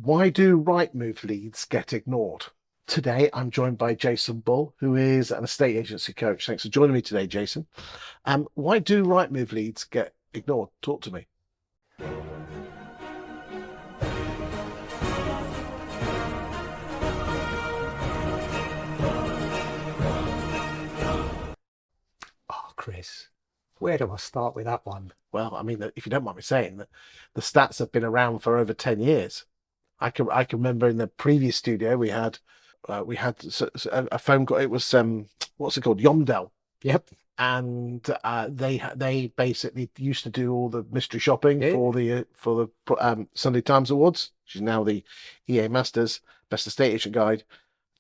Why do Rightmove leads get ignored? Today, I'm joined by Jason Bull, who is an estate agency coach. Thanks for joining me today, Jason. Why do Rightmove leads get ignored? Talk to me. Oh, Chris, where do I start with that one? Well, I mean, if you don't mind me saying that, the stats have been around for over 10 years. I can remember in the previous studio we had a phone call. It was what's it called, Yomdel, Yep. and they basically used to do all the mystery shopping Yeah. for the Sunday Times Awards, which is now the EA Masters Best Estate Agent Guide,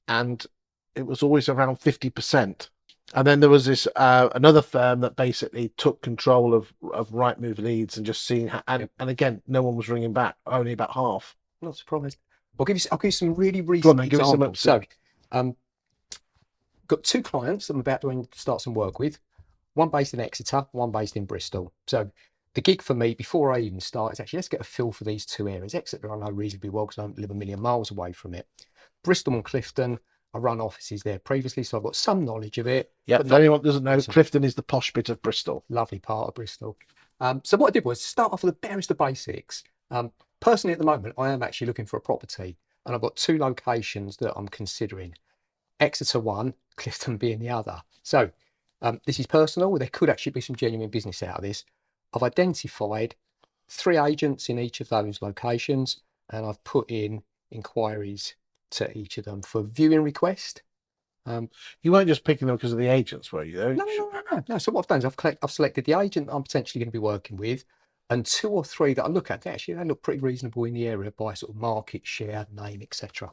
and it was always around 50%. And then there was this another firm that basically took control of Rightmove leads and just seeing and again, no one was ringing back, only about half. Not surprised. I'll give you some really Go on recent then, give us some. examples. So, got two clients that I'm about to start some work with. One based in Exeter, one based in Bristol. So the gig for me before I even start is actually let's get a feel for these two areas. Exeter I know reasonably well because I don't live a million miles away from it. Bristol and Clifton, I run offices there previously, so I've got some knowledge of it. Yeah, if anyone doesn't know, Clifton is the posh bit of Bristol. Lovely part of Bristol. So what I did was start off with the barest of basics. Personally, at the moment, I am actually looking for a property, and I've got two locations that I'm considering. Exeter one, Clifton being the other. So this is personal. There could actually be some genuine business out of this. I've identified 3 agents in each of those locations, and I've put in inquiries to each of them for viewing request. You weren't just picking them because of the agents, were you? No. So what I've done is I've selected the agent I'm potentially going to be working with, and 2 or 3 that I look at. They look pretty reasonable in the area by sort of market share, name, etc.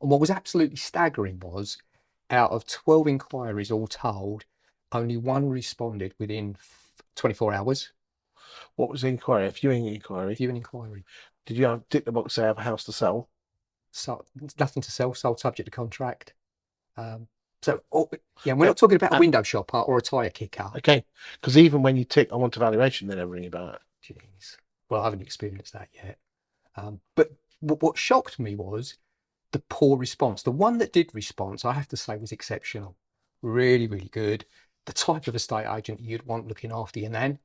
And what was absolutely staggering was, out of 12 inquiries all told, only 1 responded within 24 hours. What was the inquiry? A viewing inquiry? Viewing inquiry. Did you tick the box, say, I have a house to sell? So nothing to sell, sold subject to contract. We're not talking about a window shopper or a tyre kicker. Okay, because even when you tick, I want a valuation, they never ring you back. Jeez. Well, I haven't experienced that yet. But what shocked me was the poor response. The one that did respond, I have to say, was exceptional. Really, really good. The type of estate agent you'd want looking after your nan.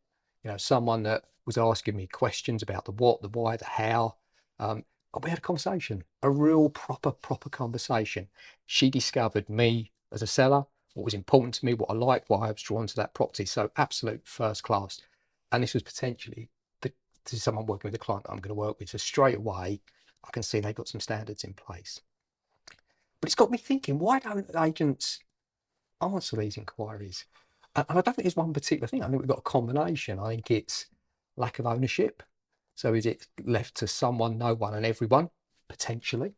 Someone that was asking me questions about the what, the why, the how. We had a conversation, a real proper conversation. She discovered me as a seller, what was important to me, what I liked, why I was drawn to that property. So absolute first class. And this was potentially this is someone working with a client that I'm going to work with. So straight away, I can see they've got some standards in place. But it's got me thinking, why don't agents answer these inquiries? And I don't think there's one particular thing. I think we've got a combination. I think it's lack of ownership. So is it left to someone, no one, and everyone? Potentially.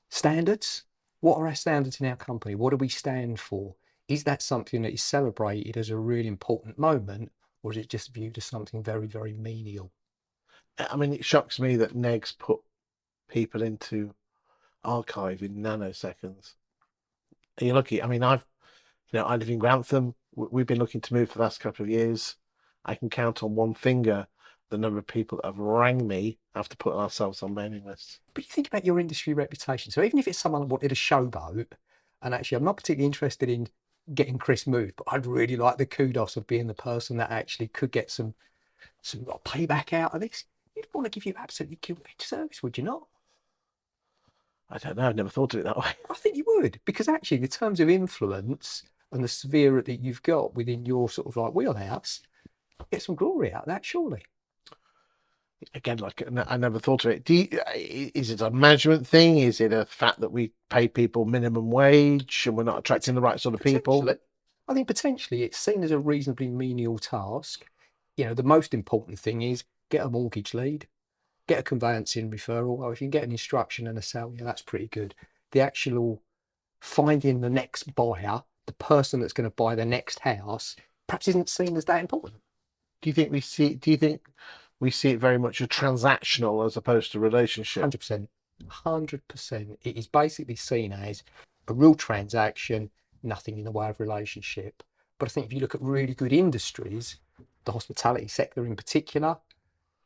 Standards. What are our standards in our company? What do we stand for? Is that something that is celebrated as a really important moment, or is it just viewed as something very, very menial? I mean, it shocks me that Negs put people into archive in nanoseconds. Are you lucky? I mean, I live in Grantham. We've been looking to move for the last couple of years. I can count on one finger the number of people that have rang me after putting ourselves on mailing lists. But you think about your industry reputation. So even if it's someone that wanted a showboat, and actually I'm not particularly interested in getting Chris moved, but I'd really like the kudos of being the person that actually could get some payback out of this. You'd want to give you absolutely killer service, would you not? I don't know. I've never thought of it that way. I think you would, because actually the terms of influence and the sphere that you've got within your sort of like wheelhouse, get some glory out of that, surely. Again, like I never thought of it. Is it a management thing? Is it a fact that we pay people minimum wage and we're not attracting the right sort of people? I think potentially it's seen as a reasonably menial task. The most important thing is get a mortgage lead, get a conveyancing referral. Or if you can get an instruction and a sale, that's pretty good. The actual finding the next buyer, the person that's going to buy the next house, perhaps isn't seen as that important. Do you think we see it very much as transactional as opposed to relationship? 100%. 100%. It is basically seen as a real transaction, nothing in the way of relationship. But I think if you look at really good industries, the hospitality sector in particular,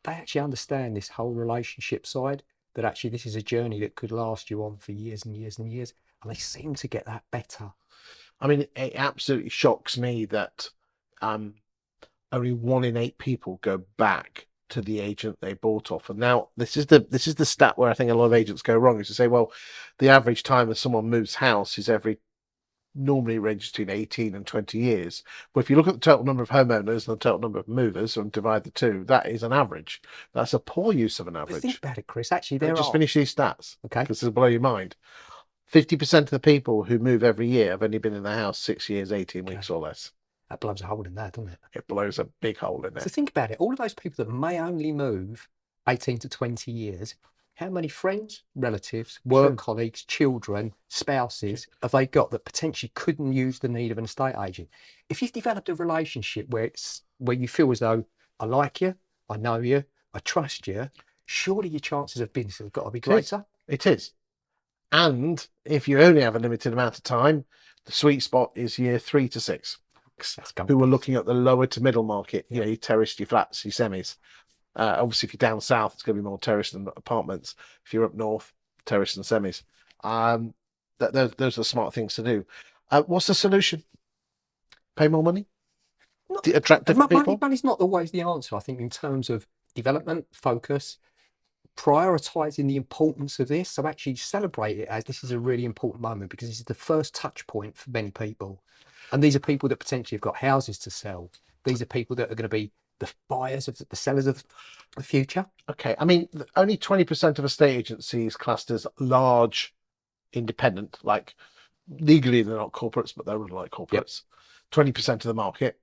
they actually understand this whole relationship side, that actually this is a journey that could last you on for years and years and years. And they seem to get that better. I mean, it absolutely shocks me that only 1 in 8 people go back to the agent they bought off. And now this is the stat where I think a lot of agents go wrong, is to say, well, the average time that someone moves house is normally ranges between 18 and 20 years. But if you look at the total number of homeowners and the total number of movers and divide the two, that is an average. That's a poor use of an But average. think about it, Chris. Actually, Let me just finish these stats, Okay. because it'll blow your mind. 50% of the people who move every year have only been in the house 6 years, 18 weeks or less. That blows a hole in that, doesn't it? It blows a big hole in So it. think about it. All of those people that may only move 18 to 20 years, how many friends, relatives, work colleagues, children, spouses have they got that potentially couldn't use the need of an estate agent? If you've developed a relationship where you feel as though I like you, I know you, I trust you, surely your chances of business have got to be greater. It is. And if you only have a limited amount of time, the sweet spot is year 3 to 6. Who are looking at the lower to middle market, you know, your terrace, your flats, your semis. Obviously, if you're down south, it's going to be more terrace than apartments. If you're up north, terrace and semis. Those are smart things to do. What's the solution? Pay more money? Attract different people? Money's not always the answer, I think, in terms of development, focus, prioritizing the importance of this. So actually celebrate it as this is a really important moment, because this is the first touch point for many people. And these are people that potentially have got houses to sell. These are people that are going to be the buyers of the sellers of the future. Okay. I mean, only 20% of estate agencies classed as large independent, like legally they're not corporates, but they're really like corporates. 20% of the market,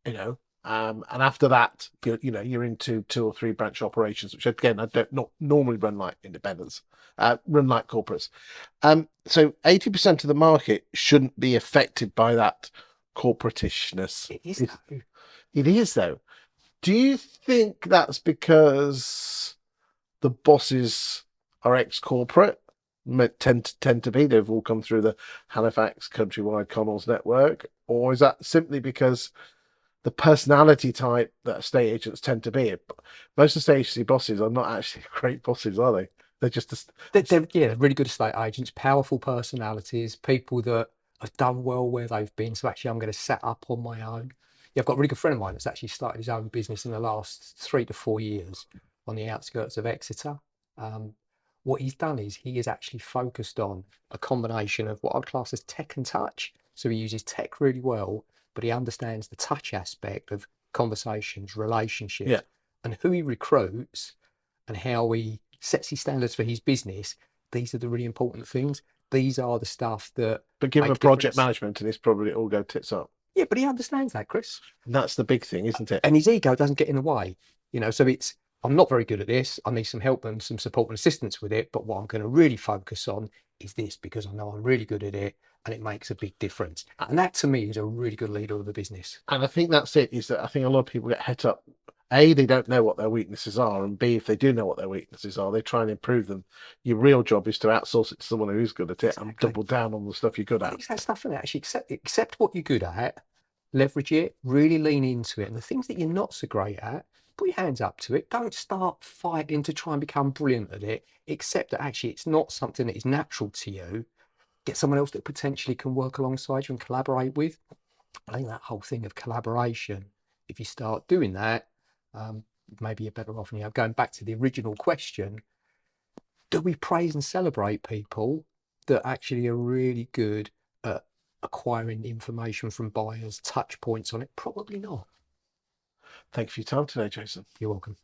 you know. And after that, you're into 2 or 3 branch operations, which again, I don't not normally run like independents, run like corporates. So 80% of the market shouldn't be affected by that corporatishness. It is though. Do you think that's because the bosses are ex-corporate? Tend to be. They've all come through the Halifax Countrywide Connells network, or is that simply because the personality type that estate agents tend to be? Most estate agency bosses are not actually great bosses, are they? They're just they're really good estate agents, powerful personalities, people that have done well where they've been. So actually, I'm going to set up on my own. Yeah, I've got a really good friend of mine that's actually started his own business in the last 3 to 4 years on the outskirts of Exeter. What he's done is he is actually focused on a combination of what I'd class as tech and touch. So he uses tech really well, but he understands the touch aspect of conversations, relationships, and who he recruits and how he sets his standards for his business. These are the really important things. These are the stuff that. But give him a project management and it's probably all go tits up. Yeah, but he understands that, Chris. And that's the big thing, isn't it? And his ego doesn't get in the way, so I'm not very good at this. I need some help and some support and assistance with it. But what I'm going to really focus on is this, because I know I'm really good at it and it makes a big difference. And that to me is a really good leader of the business. And I think that's it, is that I think a lot of people get het up. A, they don't know what their weaknesses are. And B, if they do know what their weaknesses are, they try and improve them. Your real job is to outsource it to someone who is good at it and double down on the stuff you're good at. It's that stuff in it. Actually, accept what you're good at, leverage it, really lean into it. And the things that you're not so great at, put your hands up to it. Don't start fighting to try and become brilliant at it. Accept that actually it's not something that is natural to you. Get someone else that potentially can work alongside you and collaborate with. I think that whole thing of collaboration, if you start doing that, maybe you're better off. And going back to the original question, do we praise and celebrate people that actually are really good at acquiring information from buyers, touch points on it? Probably not. Thank you for your time today, Jason. You're welcome.